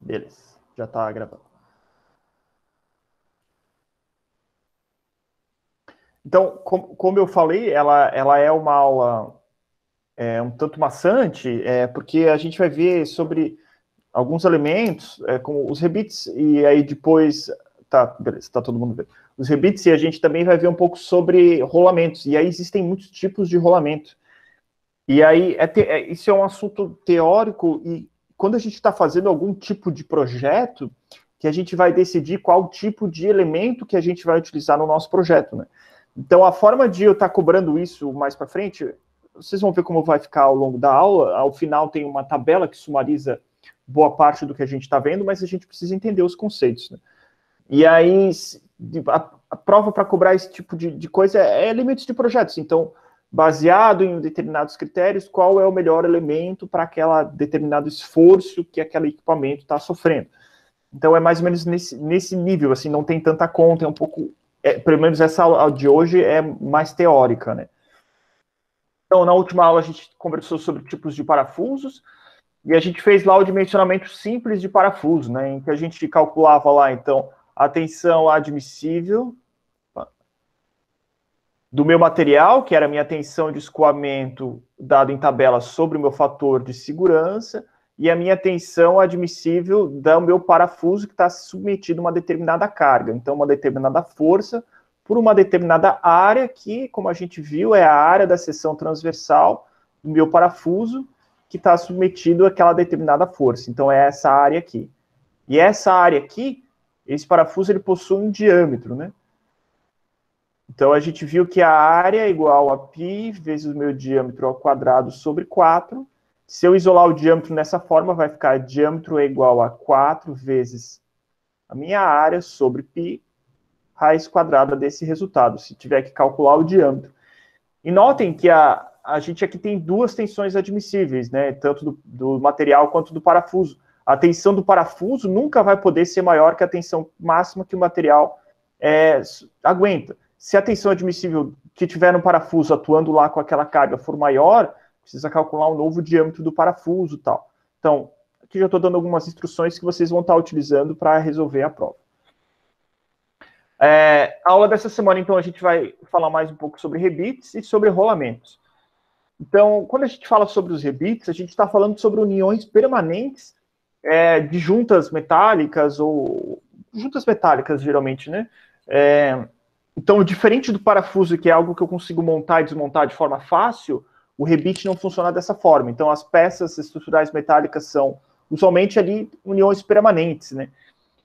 Beleza, já está gravando. Então, como eu falei, ela é uma aula um tanto maçante, porque a gente vai ver sobre alguns elementos, como os rebits, e aí depois, tá, beleza, tá todo mundo vendo. Os rebits, e a gente também vai ver um pouco sobre rolamentos, e aí existem muitos tipos de rolamento. E aí, isso é um assunto teórico, e quando a gente está fazendo algum tipo de projeto, que a gente vai decidir qual tipo de elemento que a gente vai utilizar no nosso projeto, né? Então, a forma de eu estar cobrando isso mais para frente, vocês vão ver como vai ficar ao longo da aula. Ao final tem uma tabela que sumariza boa parte do que a gente está vendo, mas a gente precisa entender os conceitos, né? E aí, a prova para cobrar esse tipo de coisa é limites de projetos. Então, baseado em determinados critérios, qual é o melhor elemento para aquele determinado esforço que aquele equipamento está sofrendo. Então, é mais ou menos nesse nível, assim, não tem tanta conta, é um pouco... pelo menos essa aula de hoje é mais teórica, né? Então, na última aula, a gente conversou sobre tipos de parafusos, e a gente fez lá o dimensionamento simples de parafuso, né? Em que a gente calculava lá, então, a tensão admissível do meu material, que era a minha tensão de escoamento dado em tabela sobre o meu fator de segurança, e a minha tensão admissível do meu parafuso que está submetido a uma determinada carga. Então, uma determinada força por uma determinada área que, como a gente viu, é a área da seção transversal do meu parafuso que está submetido àquela determinada força. Então, é essa área aqui. E essa área aqui, esse parafuso, ele possui um diâmetro, né? Então, a gente viu que a área é igual a π vezes o meu diâmetro ao quadrado sobre 4. Se eu isolar o diâmetro nessa forma, vai ficar diâmetro é igual a 4 vezes a minha área sobre π, raiz quadrada desse resultado, se tiver que calcular o diâmetro. E notem que a gente aqui tem duas tensões admissíveis, né? Tanto do material quanto do parafuso. A tensão do parafuso nunca vai poder ser maior que a tensão máxima que o material aguenta. Se a tensão admissível que tiver no parafuso atuando lá com aquela carga for maior, precisa calcular um novo diâmetro do parafuso e tal. Então, aqui já estou dando algumas instruções que vocês vão estar utilizando para resolver a prova. A aula dessa semana, então, a gente vai falar mais um pouco sobre rebits e sobre rolamentos. Então, quando a gente fala sobre os rebits, a gente está falando sobre uniões permanentes de juntas metálicas, ou juntas metálicas, geralmente, né? Então, diferente do parafuso, que é algo que eu consigo montar e desmontar de forma fácil, o rebite não funciona dessa forma. Então, as peças estruturais metálicas são, usualmente, ali, uniões permanentes, né?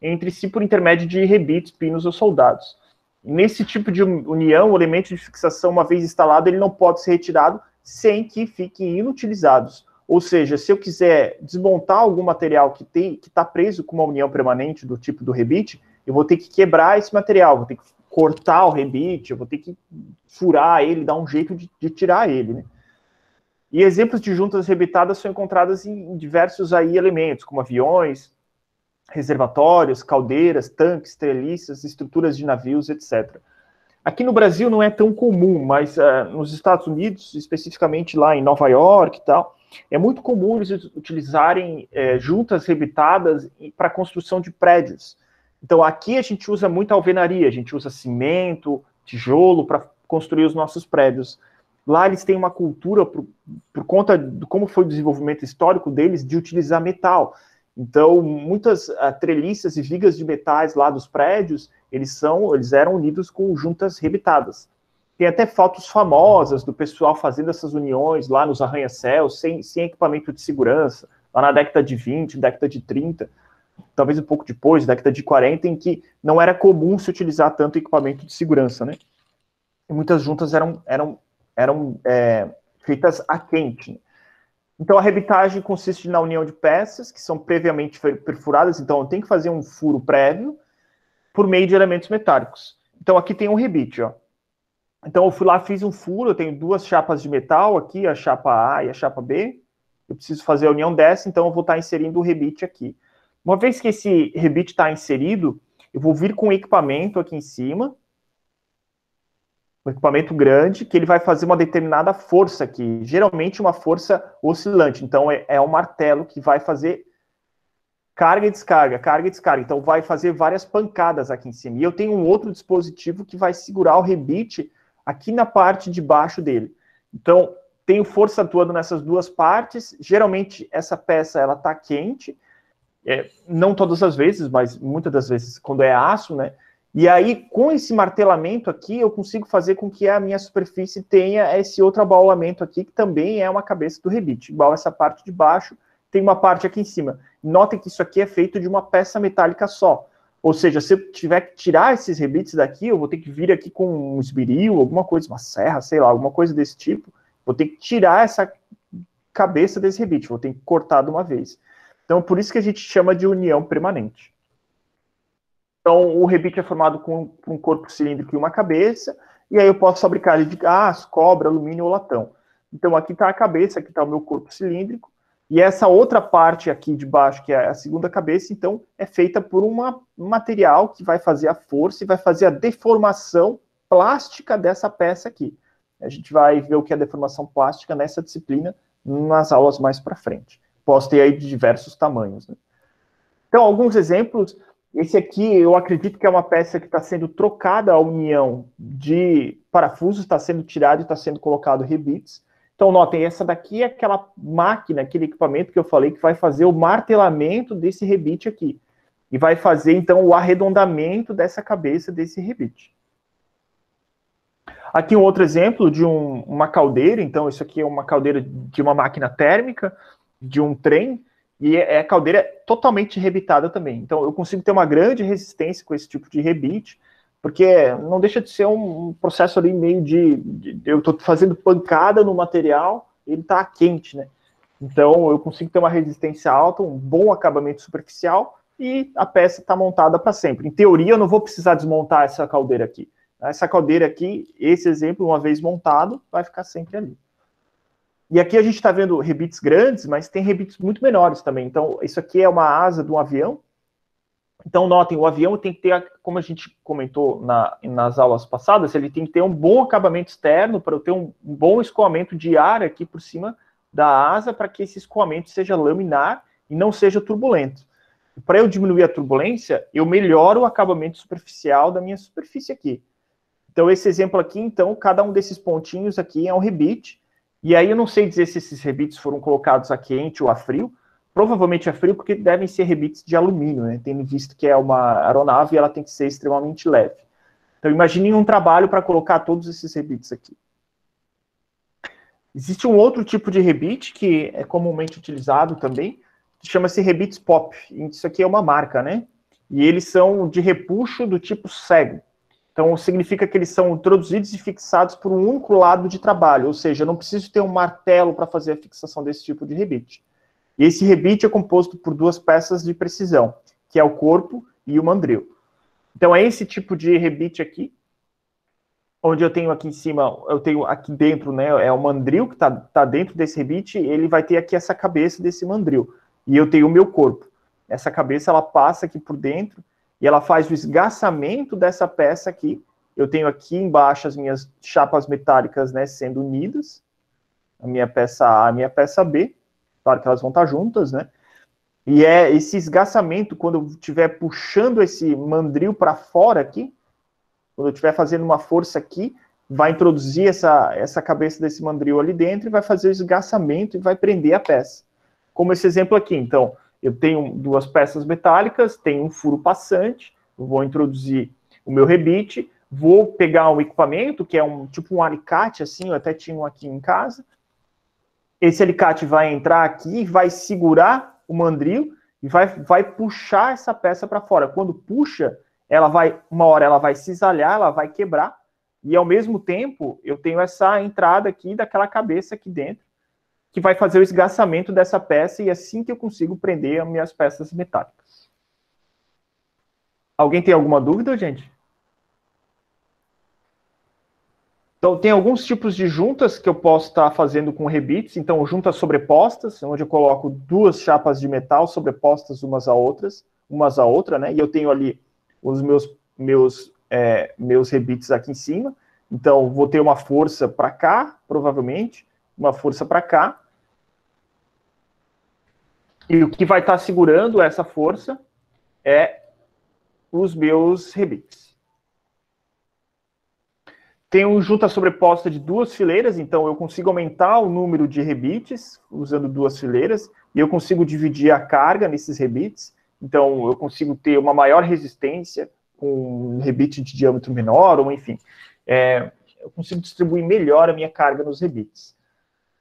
Entre si por intermédio de rebites, pinos ou soldados. Nesse tipo de união, o elemento de fixação, uma vez instalado, ele não pode ser retirado sem que fiquem inutilizados. Ou seja, se eu quiser desmontar algum material que está preso com uma união permanente do tipo do rebite, eu vou ter que quebrar esse material, vou ter que cortar o rebite, eu vou ter que furar ele, dar um jeito de tirar ele, né? E exemplos de juntas rebitadas são encontradas em diversos aí elementos, como aviões, reservatórios, caldeiras, tanques, treliças, estruturas de navios, etc. Aqui no Brasil não é tão comum, mas nos Estados Unidos, especificamente lá em Nova York e tal, é muito comum eles utilizarem juntas rebitadas para a construção de prédios. Então aqui a gente usa muita alvenaria, a gente usa cimento, tijolo para construir os nossos prédios. Lá eles têm uma cultura, por conta de como foi o desenvolvimento histórico deles, de utilizar metal. Então, muitas treliças e vigas de metais lá dos prédios, eles eram unidos com juntas rebitadas. Tem até fotos famosas do pessoal fazendo essas uniões lá nos arranha-céus, sem equipamento de segurança, lá na década de 20, década de 30, talvez um pouco depois, década de 40, em que não era comum se utilizar tanto equipamento de segurança, né? E muitas juntas eram feitas a quente, né? Então, a rebitagem consiste na união de peças que são previamente perfuradas. Então, eu tenho que fazer um furo prévio por meio de elementos metálicos. Então, aqui tem um rebite, ó. Então, eu fui lá, fiz um furo, eu tenho duas chapas de metal aqui, a chapa A e a chapa B. Eu preciso fazer a união dessa, então eu vou estar inserindo o rebite aqui. Uma vez que esse rebite está inserido, eu vou vir com o equipamento aqui em cima, um equipamento grande, que ele vai fazer uma determinada força aqui, geralmente uma força oscilante. Então, é um martelo que vai fazer carga e descarga, carga e descarga. Então vai fazer várias pancadas aqui em cima. E eu tenho um outro dispositivo que vai segurar o rebite aqui na parte de baixo dele. Então tenho força atuando nessas duas partes. Geralmente essa peça ela está quente, não todas as vezes, mas muitas das vezes quando é aço, né? E aí, com esse martelamento aqui, eu consigo fazer com que a minha superfície tenha esse outro abaulamento aqui, que também é uma cabeça do rebite. Igual essa parte de baixo, tem uma parte aqui em cima. Notem que isso aqui é feito de uma peça metálica só. Ou seja, se eu tiver que tirar esses rebites daqui, eu vou ter que vir aqui com um esmeril, alguma coisa, uma serra, sei lá, alguma coisa desse tipo. Vou ter que tirar essa cabeça desse rebite, vou ter que cortar de uma vez. Então, por isso que a gente chama de união permanente. Então, o rebite é formado com um corpo cilíndrico e uma cabeça, e aí eu posso fabricar ele de aço, cobre, alumínio ou latão. Então, aqui está a cabeça, aqui está o meu corpo cilíndrico, e essa outra parte aqui de baixo, que é a segunda cabeça, então, é feita por um material que vai fazer a força e vai fazer a deformação plástica dessa peça aqui. A gente vai ver o que é deformação plástica nessa disciplina, nas aulas mais para frente. Posso ter aí de diversos tamanhos, né? Então, alguns exemplos. Esse aqui, eu acredito que é uma peça que está sendo trocada, a união de parafusos, está sendo tirado e está sendo colocado rebites. Então, notem, essa daqui é aquela máquina, aquele equipamento que eu falei que vai fazer o martelamento desse rebite aqui. E vai fazer, então, o arredondamento dessa cabeça desse rebite. Aqui um outro exemplo de uma caldeira. Então, isso aqui é uma caldeira de uma máquina térmica, de um trem. E a caldeira é totalmente rebitada também. Então, eu consigo ter uma grande resistência com esse tipo de rebite, porque não deixa de ser um processo ali meio eu estou fazendo pancada no material, ele está quente, né? Então, eu consigo ter uma resistência alta, um bom acabamento superficial, e a peça está montada para sempre. Em teoria, eu não vou precisar desmontar essa caldeira aqui. Essa caldeira aqui, esse exemplo, uma vez montado, vai ficar sempre ali. E aqui a gente está vendo rebites grandes, mas tem rebites muito menores também. Então, isso aqui é uma asa de um avião. Então, notem, o avião tem que ter, como a gente comentou nas aulas passadas, ele tem que ter um bom acabamento externo para eu ter um bom escoamento de ar aqui por cima da asa, para que esse escoamento seja laminar e não seja turbulento. Para eu diminuir a turbulência, eu melhoro o acabamento superficial da minha superfície aqui. Então, esse exemplo aqui, então, cada um desses pontinhos aqui é um rebite. E aí eu não sei dizer se esses rebites foram colocados a quente ou a frio. Provavelmente a frio, porque devem ser rebites de alumínio, né? Tendo visto que é uma aeronave e ela tem que ser extremamente leve. Então imaginem um trabalho para colocar todos esses rebites aqui. Existe um outro tipo de rebite que é comumente utilizado também, que chama-se rebites pop. Isso aqui é uma marca, né? E eles são de repuxo do tipo cego. Então, significa que eles são introduzidos e fixados por um único lado de trabalho, ou seja, eu não preciso ter um martelo para fazer a fixação desse tipo de rebite. E esse rebite é composto por duas peças de precisão, que é o corpo e o mandril. Então, é esse tipo de rebite aqui, onde eu tenho aqui em cima, eu tenho aqui dentro, né, é o mandril que tá dentro desse rebite, ele vai ter aqui essa cabeça desse mandril, e eu tenho o meu corpo. Essa cabeça, ela passa aqui por dentro, e ela faz o esgaçamento dessa peça aqui. Eu tenho aqui embaixo as minhas chapas metálicas, né, sendo unidas, a minha peça A e a minha peça B, claro que elas vão estar juntas, né, e é esse esgaçamento, quando eu estiver puxando esse mandril para fora aqui, quando eu estiver fazendo uma força aqui, vai introduzir essa cabeça desse mandril ali dentro e vai fazer o esgaçamento e vai prender a peça. Como esse exemplo aqui, então, eu tenho duas peças metálicas, tenho um furo passante, eu vou introduzir o meu rebite, vou pegar um equipamento, que é tipo um alicate, assim, eu até tinha um aqui em casa. Esse alicate vai entrar aqui, vai segurar o mandril e vai puxar essa peça para fora. Quando puxa, uma hora ela vai cisalhar, ela vai quebrar, e ao mesmo tempo eu tenho essa entrada aqui daquela cabeça aqui dentro, que vai fazer o esgaçamento dessa peça, e assim que eu consigo prender as minhas peças metálicas. Alguém tem alguma dúvida, gente? Então, tem alguns tipos de juntas que eu posso estar fazendo com rebites. Então, juntas sobrepostas, onde eu coloco duas chapas de metal sobrepostas umas à outra, né? E eu tenho ali os meus rebites aqui em cima. Então, vou ter uma força para cá, provavelmente, uma força para cá. E o que vai estar segurando essa força é os meus rebites. Tenho junta sobreposta de duas fileiras, então eu consigo aumentar o número de rebites usando duas fileiras, e eu consigo dividir a carga nesses rebites, então eu consigo ter uma maior resistência com um rebite de diâmetro menor, ou enfim, eu consigo distribuir melhor a minha carga nos rebites.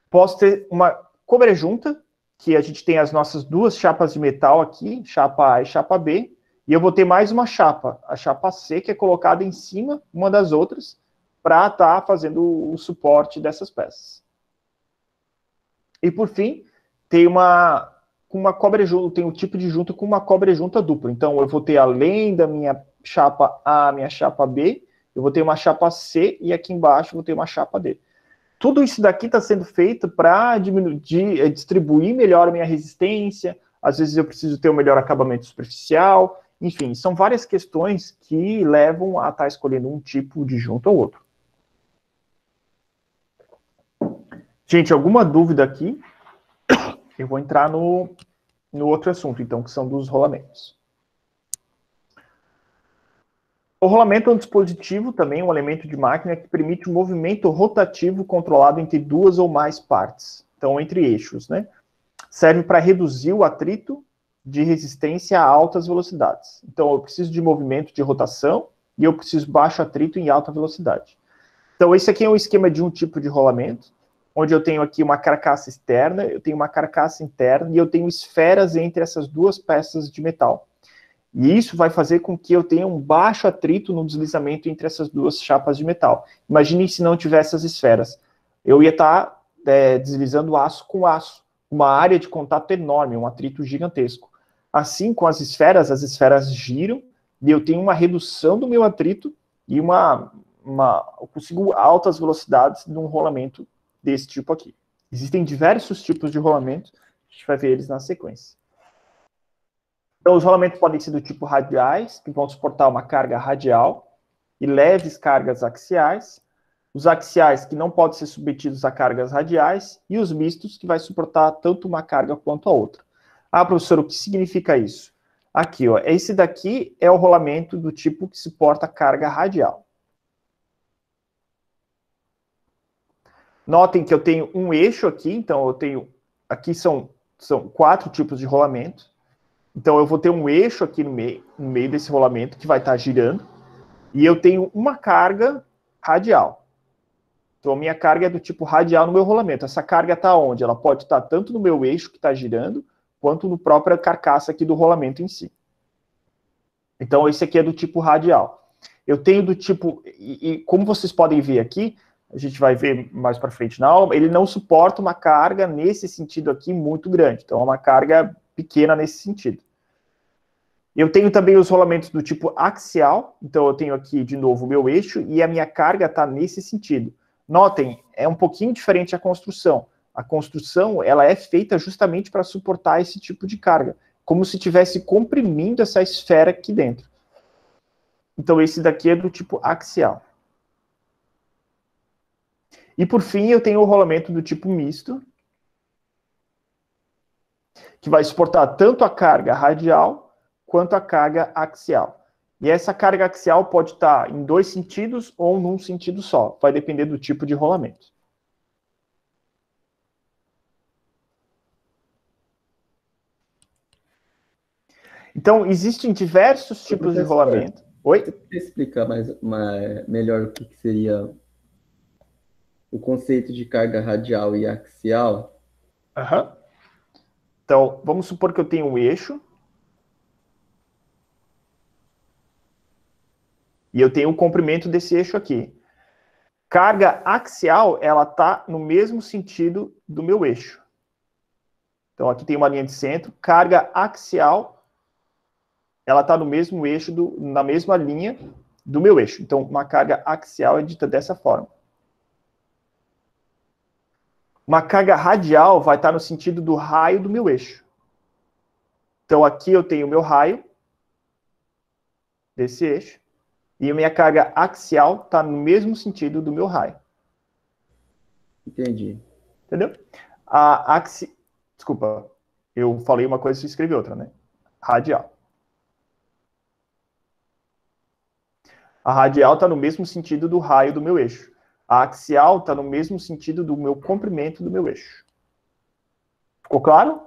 Posso ter uma cobrejunta, que a gente tem as nossas duas chapas de metal aqui, chapa A e chapa B, e eu vou ter mais uma chapa, a chapa C, que é colocada em cima uma das outras, para estar fazendo o suporte dessas peças. E por fim, tem uma cobrejunta, tem um tipo de junta com uma cobrejunta dupla. Então eu vou ter, além da minha chapa A, minha chapa B, eu vou ter uma chapa C e aqui embaixo eu vou ter uma chapa D. Tudo isso daqui está sendo feito para distribuir melhor a minha resistência. Às vezes eu preciso ter um melhor acabamento superficial. Enfim, são várias questões que levam a estar escolhendo um tipo de junta ou outro. Gente, alguma dúvida aqui? Eu vou entrar no outro assunto, então, que são dos rolamentos. O rolamento é um dispositivo, também um elemento de máquina, que permite um movimento rotativo controlado entre duas ou mais partes, então entre eixos, né? Serve para reduzir o atrito de resistência a altas velocidades. Então, eu preciso de movimento de rotação e eu preciso de baixo atrito em alta velocidade. Então, esse aqui é um esquema de um tipo de rolamento, onde eu tenho aqui uma carcaça externa, eu tenho uma carcaça interna e eu tenho esferas entre essas duas peças de metal. E isso vai fazer com que eu tenha um baixo atrito no deslizamento entre essas duas chapas de metal. Imagine se não tivesse as esferas. Eu ia estar deslizando aço com aço, uma área de contato enorme, um atrito gigantesco. Assim, com as esferas giram e eu tenho uma redução do meu atrito e eu consigo altas velocidades num rolamento desse tipo aqui. Existem diversos tipos de rolamento, a gente vai ver eles na sequência. Então, os rolamentos podem ser do tipo radiais, que vão suportar uma carga radial, e leves cargas axiais, os axiais, que não podem ser submetidos a cargas radiais, e os mistos, que vai suportar tanto uma carga quanto a outra. Ah, professor, o que significa isso? Aqui, ó, esse daqui é o rolamento do tipo que suporta carga radial. Notem que eu tenho um eixo aqui, então eu tenho... Aqui são 4 tipos de rolamento. Então eu vou ter um eixo aqui no meio desse rolamento que vai estar girando. E eu tenho uma carga radial. Então a minha carga é do tipo radial no meu rolamento. Essa carga está onde? Ela pode estar tanto no meu eixo que está girando, quanto no própria carcaça aqui do rolamento em si. Então esse aqui é do tipo radial. Eu tenho do tipo... E como vocês podem ver aqui... A gente vai ver mais para frente na aula, ele não suporta uma carga nesse sentido aqui muito grande. Então, é uma carga pequena nesse sentido. Eu tenho também os rolamentos do tipo axial. Então, eu tenho aqui, de novo, o meu eixo e a minha carga está nesse sentido. Notem, é um pouquinho diferente a construção. A construção, ela é feita justamente para suportar esse tipo de carga. Como se estivesse comprimindo essa esfera aqui dentro. Então, esse daqui é do tipo axial. E, por fim, eu tenho o rolamento do tipo misto, que vai suportar tanto a carga radial quanto a carga axial. E essa carga axial pode estar em 2 sentidos ou num sentido só. Vai depender do tipo de rolamento. Então, existem diversos tipos de rolamento. Oi? Você pode explicar melhor o que seria o conceito de carga radial e axial? Uhum. Então, vamos supor que eu tenho um eixo. E eu tenho o comprimento desse eixo aqui. Carga axial, ela está no mesmo sentido do meu eixo. Então, aqui tem uma linha de centro. Carga axial, ela está no mesmo eixo, na mesma linha do meu eixo. Então, uma carga axial é dita dessa forma. Uma carga radial vai estar no sentido do raio do meu eixo. Então, aqui eu tenho o meu raio desse eixo. E a minha carga axial está no mesmo sentido do meu raio. Entendi. Entendeu? Desculpa. Eu falei uma coisa e escrevi outra, né? Radial. A radial está no mesmo sentido do raio do meu eixo. A axial está no mesmo sentido do meu comprimento do meu eixo. Ficou claro?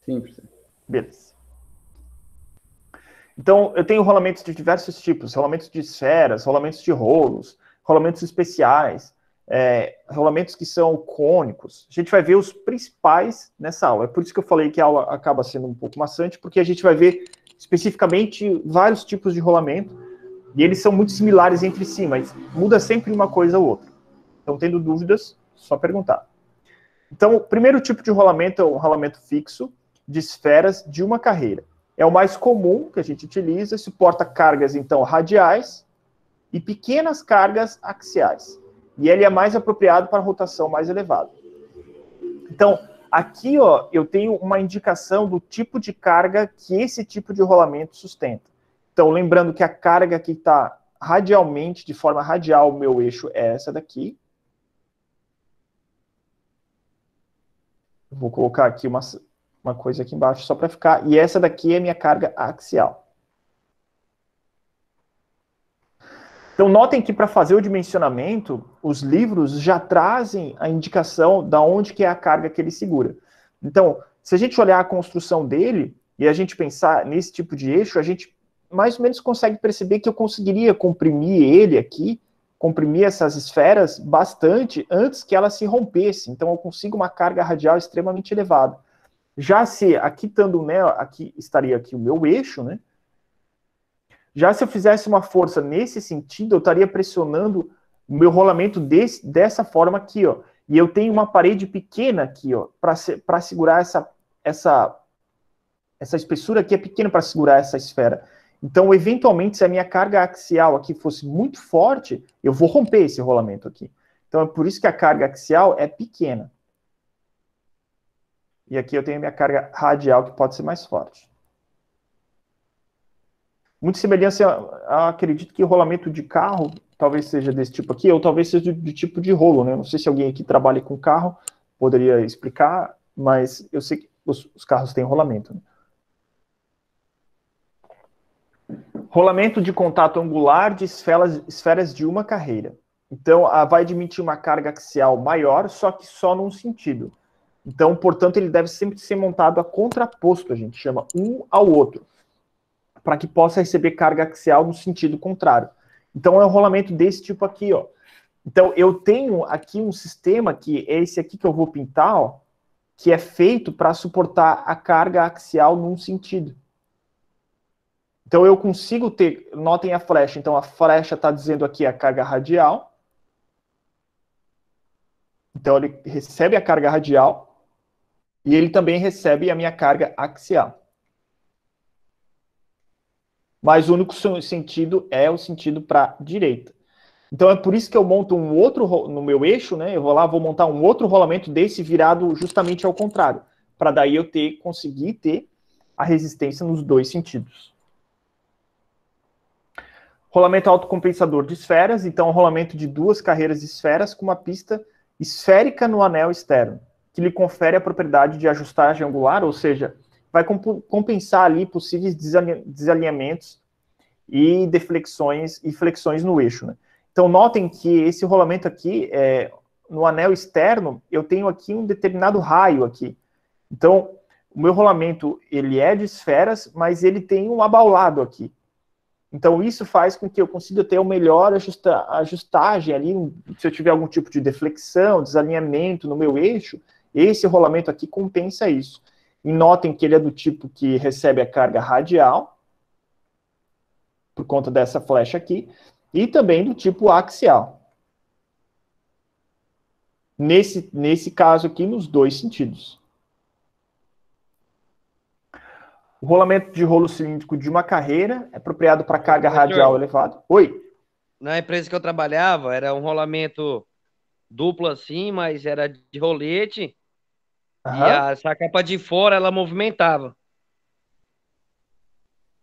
Sim, professor. Beleza. Então, eu tenho rolamentos de diversos tipos, rolamentos de esferas, rolamentos de rolos, rolamentos especiais, rolamentos que são cônicos. A gente vai ver os principais nessa aula. É por isso que eu falei que a aula acaba sendo um pouco maçante, porque a gente vai ver especificamente vários tipos de rolamento, e eles são muito similares entre si, mas muda sempre uma coisa ou outra. Então, tendo dúvidas, só perguntar. Então, o primeiro tipo de rolamento é o rolamento fixo de esferas de uma carreira. É o mais comum que a gente utiliza, suporta cargas, então, radiais e pequenas cargas axiais. E ele é mais apropriado para rotação mais elevada. Então, aqui, ó, eu tenho uma indicação do tipo de carga que esse tipo de rolamento sustenta. Então, lembrando que a carga que está radialmente, de forma radial, o meu eixo é essa daqui. Vou colocar aqui uma coisa aqui embaixo só para ficar. E essa daqui é minha carga axial. Então, notem que para fazer o dimensionamento, os livros já trazem a indicação da onde que é a carga que ele segura. Então, se a gente olhar a construção dele e a gente pensar nesse tipo de eixo, a gente mais ou menos consegue perceber que eu conseguiria comprimir ele aqui, comprimir essas esferas bastante antes que ela se rompesse. Então, eu consigo uma carga radial extremamente elevada. Já se aqui estando, né, aqui estaria aqui o meu eixo, né? Já se eu fizesse uma força nesse sentido, eu estaria pressionando o meu rolamento dessa forma aqui, ó. E eu tenho uma parede pequena aqui, ó, para segurar essa espessura aqui é pequena para segurar essa esfera. Então, eventualmente, se a minha carga axial aqui fosse muito forte, eu vou romper esse rolamento aqui. Então, é por isso que a carga axial é pequena. E aqui eu tenho a minha carga radial, que pode ser mais forte. Muito semelhança, acredito que o rolamento de carro talvez seja desse tipo aqui, ou talvez seja do tipo de rolo, né? Não sei se alguém aqui trabalha com carro, poderia explicar, mas eu sei que os carros têm rolamento. Né? Rolamento de contato angular de esferas de uma carreira. Então, vai admitir uma carga axial maior, só que só num sentido. Então, portanto, ele deve sempre ser montado a contraposto, a gente chama um ao outro, para que possa receber carga axial no sentido contrário. Então, é um rolamento desse tipo aqui, ó. Então, eu tenho aqui um sistema que é esse aqui que eu vou pintar, ó, que é feito para suportar a carga axial num sentido. Então, eu consigo ter, notem a flecha, então a flecha está dizendo aqui a carga radial. Então, ele recebe a carga radial e ele também recebe a minha carga axial. Mas o único sentido é o sentido para a direita. Então, é por isso que eu monto um outro, no meu eixo, né? Eu vou lá, vou montar um outro rolamento desse virado justamente ao contrário. Para daí eu conseguir ter a resistência nos dois sentidos. Rolamento autocompensador de esferas, então rolamento de duas carreiras de esferas com uma pista esférica no anel externo, que lhe confere a propriedade de ajustagem angular, ou seja, vai compensar ali possíveis desalinhamentos e deflexões e flexões no eixo. Né? Então, notem que esse rolamento aqui, no anel externo, eu tenho aqui um determinado raio aqui. Então, o meu rolamento, ele é de esferas, mas ele tem um abaulado aqui. Então, isso faz com que eu consiga ter uma melhor ajustagem ali, se eu tiver algum tipo de deflexão, desalinhamento no meu eixo, esse rolamento aqui compensa isso. E notem que ele é do tipo que recebe a carga radial, por conta dessa flecha aqui, e também do tipo axial. Nesse caso aqui, nos dois sentidos. O rolamento de rolo cilíndrico de uma carreira é apropriado para carga radial elevada. Oi? Na empresa que eu trabalhava, era um rolamento duplo assim, mas era de rolete. E essa capa de fora, ela movimentava.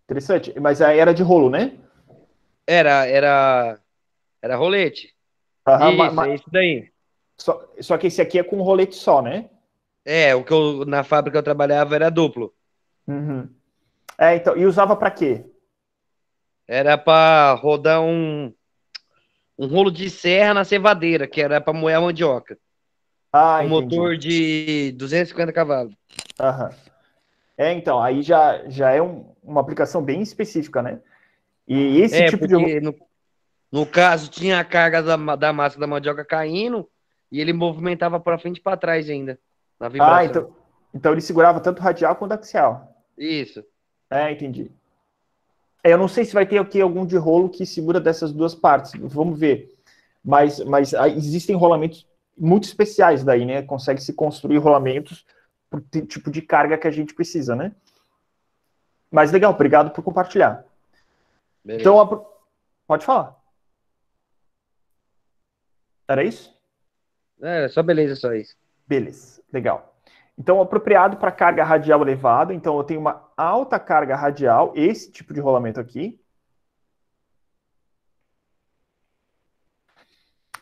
Interessante. Mas aí era de rolo, né? Era rolete. Isso, é isso daí. Só que esse aqui é com um rolete só, né? Na fábrica que eu trabalhava era duplo. Uhum. Então, e usava para quê? Era para rodar um rolo de serra na cevadeira, que era para moer a mandioca. Ah, Com entendi. motor de 250 cavalos. Aham. Então, aí já é uma aplicação bem específica, né? E esse tipo de... Porque no caso tinha a carga da massa da mandioca caindo e ele movimentava para frente e para trás ainda, na Ah, vibração. então ele segurava tanto radial quanto axial. Isso. Entendi. Eu não sei se vai ter aqui algum de rolo que segura dessas duas partes. Vamos ver. Mas existem rolamentos muito especiais daí, né? Consegue se construir rolamentos para o tipo de carga que a gente precisa, né? Mas legal, obrigado por compartilhar. Beleza. Então, pode falar. Era isso? Só beleza, só isso. Beleza, legal. Então, apropriado para carga radial elevada. Então, eu tenho uma alta carga radial, esse tipo de rolamento aqui.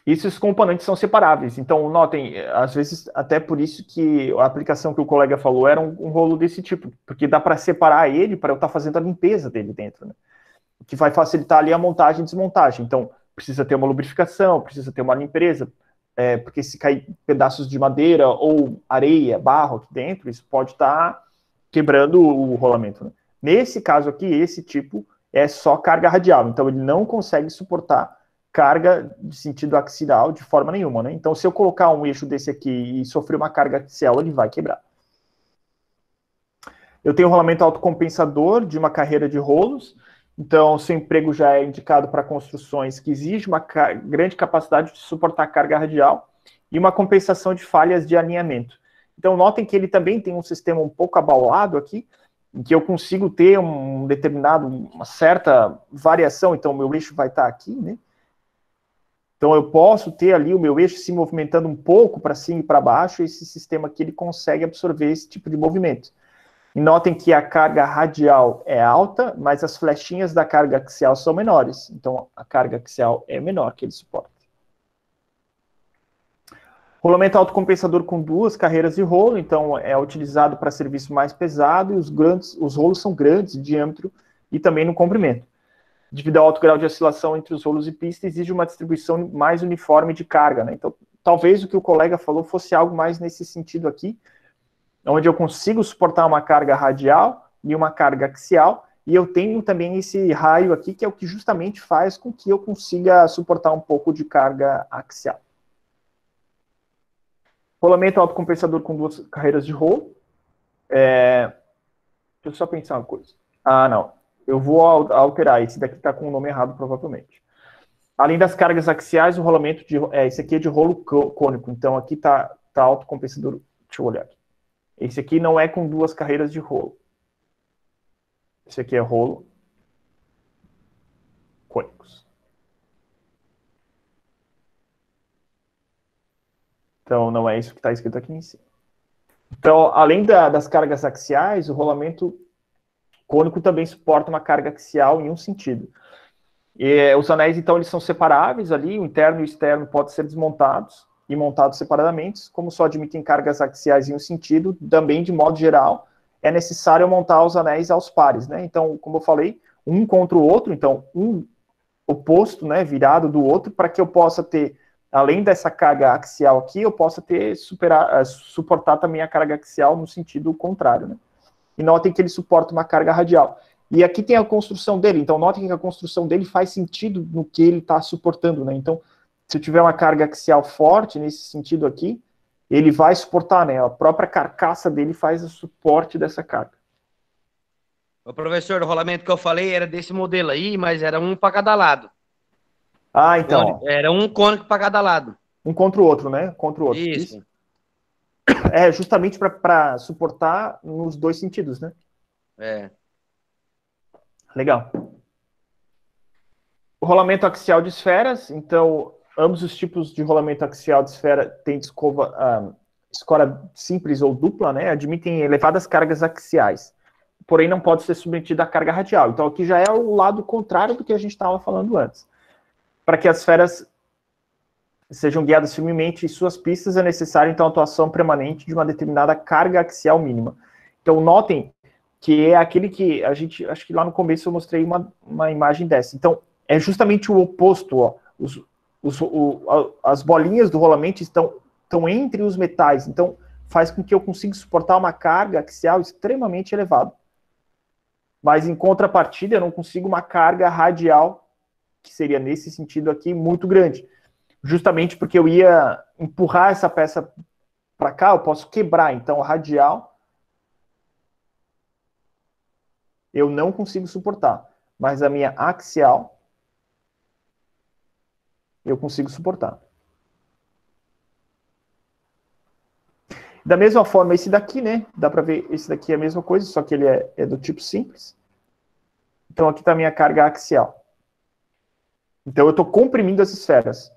E esses componentes são separáveis. Então, notem, às vezes, até por isso que a aplicação que o colega falou era um rolo desse tipo, porque dá para separar ele para eu estar fazendo a limpeza dele dentro, né? O que vai facilitar ali a montagem e desmontagem. Então, precisa ter uma lubrificação, precisa ter uma limpeza, porque se cair pedaços de madeira ou areia, barro aqui dentro, isso pode estar quebrando o rolamento, né? Nesse caso aqui, esse tipo é só carga radial, então ele não consegue suportar carga de sentido axial de forma nenhuma, né? Então, se eu colocar um eixo desse aqui e sofrer uma carga axial, ele vai quebrar. Eu tenho um rolamento autocompensador de uma carreira de rolos. Então, seu emprego já é indicado para construções que exigem uma grande capacidade de suportar carga radial e uma compensação de falhas de alinhamento. Então, notem que ele também tem um sistema um pouco abaulado aqui, em que eu consigo ter uma certa variação. Então, o meu eixo vai estar aqui, né? Então, eu posso ter ali o meu eixo se movimentando um pouco para cima e para baixo, e esse sistema aqui ele consegue absorver esse tipo de movimento. E notem que a carga radial é alta, mas as flechinhas da carga axial são menores. Então, a carga axial é menor que ele suporta. Rolamento autocompensador com duas carreiras de rolo, então é utilizado para serviço mais pesado, e os rolos são grandes de diâmetro e também no comprimento. Devido ao alto grau de oscilação entre os rolos e pista, exige uma distribuição mais uniforme de carga, né? Então, talvez o que o colega falou fosse algo mais nesse sentido aqui, onde eu consigo suportar uma carga radial e uma carga axial, e eu tenho também esse raio aqui, que é o que justamente faz com que eu consiga suportar um pouco de carga axial. Rolamento autocompensador com duas carreiras de rolo. Deixa eu só pensar uma coisa. Não. Eu vou alterar. Esse daqui está com o nome errado, provavelmente. Além das cargas axiais, o rolamento esse aqui é de rolo cônico. Então, aqui está autocompensador. Deixa eu olhar aqui. Esse aqui não é com duas carreiras de rolo. Esse aqui é rolo cônicos. Então, não é isso que está escrito aqui em cima. Então, além das cargas axiais, o rolamento cônico também suporta uma carga axial em um sentido. Os anéis, então, eles são separáveis ali, o interno e o externo podem ser desmontados e montados separadamente, como só admitem cargas axiais em um sentido, também, de modo geral, é necessário montar os anéis aos pares, né? Então, como eu falei, um contra o outro, então, um oposto, né, virado do outro, para que eu possa ter, além dessa carga axial aqui, eu possa suportar também a carga axial no sentido contrário, né? E notem que ele suporta uma carga radial. E aqui tem a construção dele, então notem que a construção dele faz sentido no que ele está suportando, né? Então, se eu tiver uma carga axial forte nesse sentido aqui, ele vai suportar, né? A própria carcaça dele faz o suporte dessa carga. O professor, o rolamento que eu falei era desse modelo aí, mas era um para cada lado. Então. Era um cônico para cada lado. Um contra o outro, né? Contra o outro. Isso. Justamente para suportar nos dois sentidos, né? Legal. O rolamento axial de esferas, então, ambos os tipos de rolamento axial de esfera têm escora simples ou dupla, né? Admitem elevadas cargas axiais, porém não pode ser submetido à carga radial. Então, aqui já é o lado contrário do que a gente estava falando antes. Para que as esferas sejam guiadas firmemente em suas pistas, é necessário, então, a atuação permanente de uma determinada carga axial mínima. Então, notem que é aquele que a gente, acho que lá no começo eu mostrei uma imagem dessa. Então, é justamente o oposto, ó. As bolinhas do rolamento estão entre os metais, então faz com que eu consiga suportar uma carga axial extremamente elevada. Mas, em contrapartida, eu não consigo uma carga radial, que seria nesse sentido aqui, muito grande. Justamente porque eu ia empurrar essa peça para cá, eu posso quebrar. Então, radial, eu não consigo suportar. Mas a minha axial, eu consigo suportar. Da mesma forma, esse daqui, né? Dá para ver, esse daqui é a mesma coisa, só que ele é do tipo simples. Então, aqui está a minha carga axial. Então, eu estou comprimindo as esferas.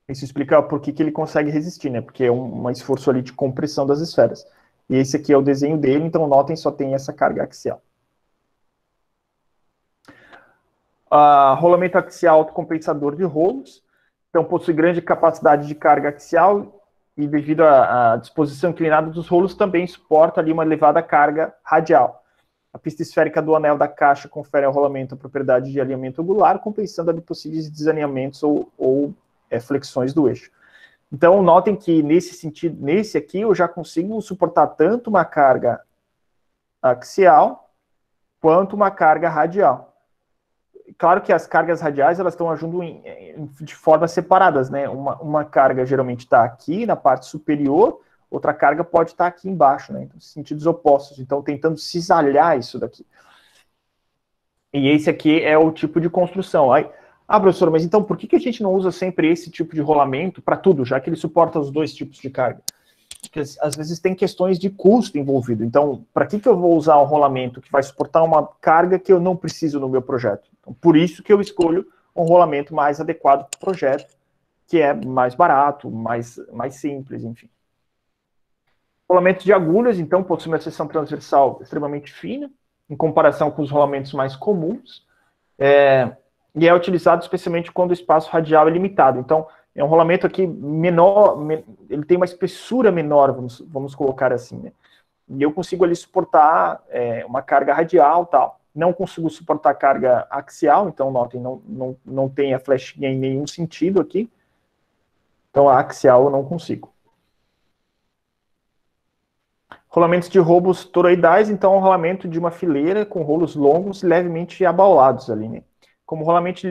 Isso explica por que ele consegue resistir, né? Porque é um esforço ali de compressão das esferas. E esse aqui é o desenho dele, então notem, só tem essa carga axial. Rolamento axial autocompensador de rolos. Então, possui grande capacidade de carga axial e, devido à disposição inclinada dos rolos, também suporta ali uma elevada carga radial. A pista esférica do anel da caixa confere ao rolamento a propriedade de alinhamento angular, compensando ali possíveis desalinhamentos ou flexões do eixo. Então, notem que nesse sentido, nesse aqui, eu já consigo suportar tanto uma carga axial quanto uma carga radial. Claro que as cargas radiais, elas estão agindo de formas separadas, né? Uma carga geralmente está aqui na parte superior, outra carga pode estar aqui embaixo, né? Então, sentidos opostos. Então, tentando cisalhar isso daqui. E esse aqui é o tipo de construção. Aí, professor, mas então por que a gente não usa sempre esse tipo de rolamento para tudo, já que ele suporta os dois tipos de carga? Porque às vezes tem questões de custo envolvido. Então, para que eu vou usar um rolamento que vai suportar uma carga que eu não preciso no meu projeto? Então, por isso que eu escolho um rolamento mais adequado para o projeto, que é mais barato, mais simples, enfim. Rolamento de agulhas, então, possui uma seção transversal extremamente fina, em comparação com os rolamentos mais comuns, e é utilizado especialmente quando o espaço radial é limitado. Então, é um rolamento aqui menor, ele tem uma espessura menor, vamos colocar assim, né? E eu consigo ali suportar uma carga radial, tal. Não consigo suportar carga axial, então notem, não tem a flechinha em nenhum sentido aqui. Então a axial eu não consigo. Rolamentos de robos toroidais, então é um rolamento de uma fileira com rolos longos levemente abaulados ali, né? Como rolamento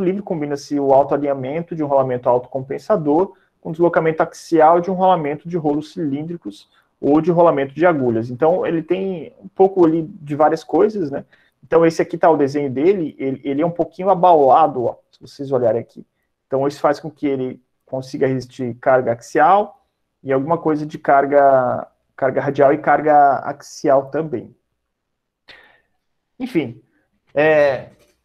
livre, combina-se o autoalinhamento de um rolamento autocompensador com deslocamento axial de um rolamento de rolos cilíndricos ou de rolamento de agulhas. Então, ele tem um pouco ali de várias coisas, né? Então, esse aqui está o desenho dele, ele é um pouquinho abaulado, ó, se vocês olharem aqui. Então, isso faz com que ele consiga resistir carga axial e alguma coisa de carga radial e carga axial também. Enfim,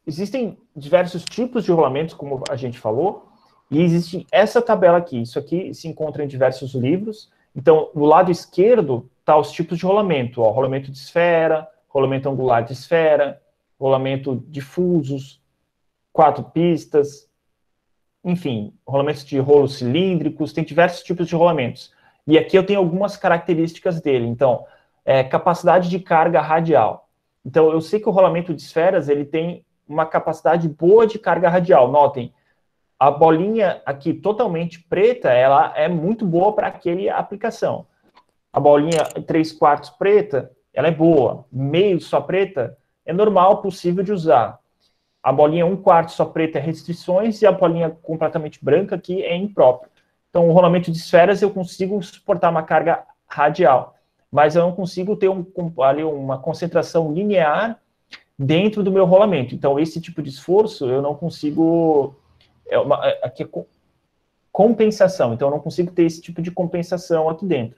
existem diversos tipos de rolamentos, como a gente falou, e existe essa tabela aqui. Isso aqui se encontra em diversos livros. Então, no lado esquerdo, tá os tipos de rolamento. Ó, rolamento de esfera, rolamento angular de esfera, rolamento difusos, 4 pistas, enfim, rolamentos de rolos cilíndricos, tem diversos tipos de rolamentos. E aqui eu tenho algumas características dele. Então, capacidade de carga radial. Então, eu sei que o rolamento de esferas, ele tem uma capacidade boa de carga radial. Notem, a bolinha aqui totalmente preta, ela é muito boa para aquela aplicação. A bolinha 3/4 preta, ela é boa. Meio só preta, é normal, possível de usar. A bolinha 1/4 só preta é restrições e a bolinha completamente branca aqui é impróprio. Então, o rolamento de esferas eu consigo suportar uma carga radial, mas eu não consigo ter ali uma concentração linear dentro do meu rolamento. Então, esse tipo de esforço eu não consigo... aqui é compensação. Então, eu não consigo ter esse tipo de compensação aqui dentro.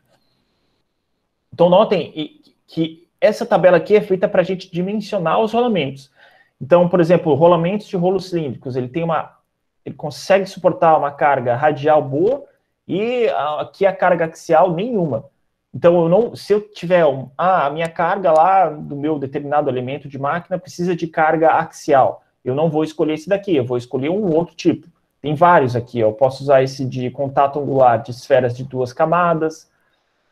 Então, notem que essa tabela aqui é feita para a gente dimensionar os rolamentos. Então, por exemplo, rolamentos de rolos cilíndricos, ele consegue suportar uma carga radial boa e aqui a carga axial nenhuma. Então, se eu tiver a minha carga lá do meu determinado elemento de máquina precisa de carga axial, eu não vou escolher esse daqui, eu vou escolher um outro tipo. Tem vários aqui, ó. Eu posso usar esse de contato angular de esferas de 2 camadas,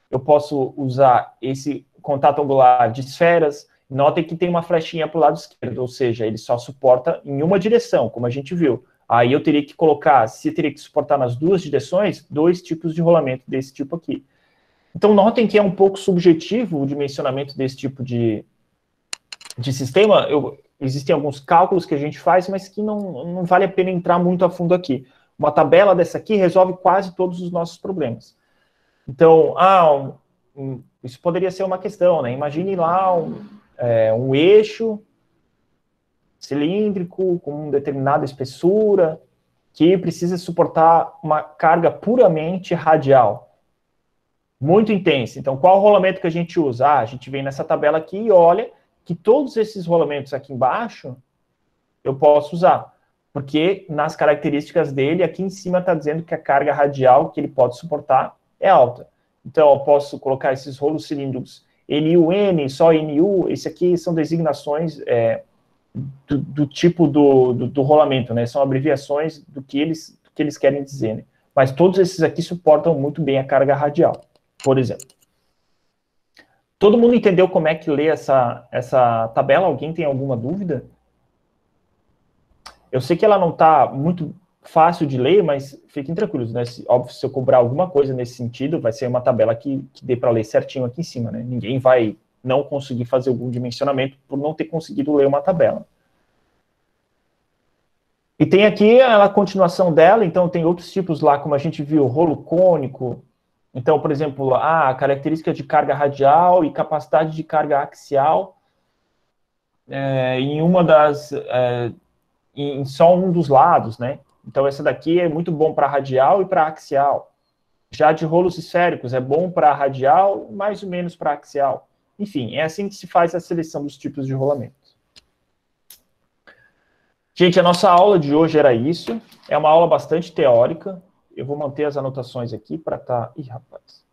eu posso usar esse contato angular de esferas. Notem que tem uma flechinha para o lado esquerdo, ou seja, ele só suporta em uma direção, como a gente viu. Aí eu teria que colocar, se teria que suportar nas 2 direções, 2 tipos de rolamento desse tipo aqui. Então, notem que é um pouco subjetivo o dimensionamento desse tipo de sistema. Existem alguns cálculos que a gente faz, mas que não vale a pena entrar muito a fundo aqui. Uma tabela dessa aqui resolve quase todos os nossos problemas. Então, isso poderia ser uma questão, né? Imagine lá um eixo cilíndrico com uma determinada espessura que precisa suportar uma carga puramente radial, muito intensa. Então, qual o rolamento que a gente usa? A gente vem nessa tabela aqui e olha que todos esses rolamentos aqui embaixo eu posso usar, porque nas características dele, aqui em cima está dizendo que a carga radial que ele pode suportar é alta. Então, eu posso colocar esses rolos cilíndricos NUN, só NU, esse aqui são designações do tipo do rolamento, né? São abreviações do que eles querem dizer, né? Mas todos esses aqui suportam muito bem a carga radial, por exemplo. Todo mundo entendeu como é que lê essa tabela? Alguém tem alguma dúvida? Eu sei que ela não está muito fácil de ler, mas fiquem tranquilos, né? Óbvio, se eu cobrar alguma coisa nesse sentido, vai ser uma tabela que dê para ler certinho aqui em cima, né? Ninguém vai não conseguir fazer algum dimensionamento por não ter conseguido ler uma tabela. E tem aqui a continuação dela, então tem outros tipos lá, como a gente viu, rolo cônico. Então, por exemplo, a característica de carga radial e capacidade de carga axial em só um dos lados, né? Então, essa daqui é muito bom para radial e para axial. Já de rolos esféricos, é bom para radial, mais ou menos para axial. Enfim, é assim que se faz a seleção dos tipos de rolamento. Gente, a nossa aula de hoje era isso. É uma aula bastante teórica. Eu vou manter as anotações aqui para estar... Ih, rapaz.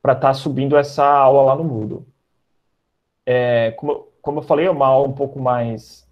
Para estar subindo essa aula lá no Moodle. Como eu falei, é uma aula um pouco mais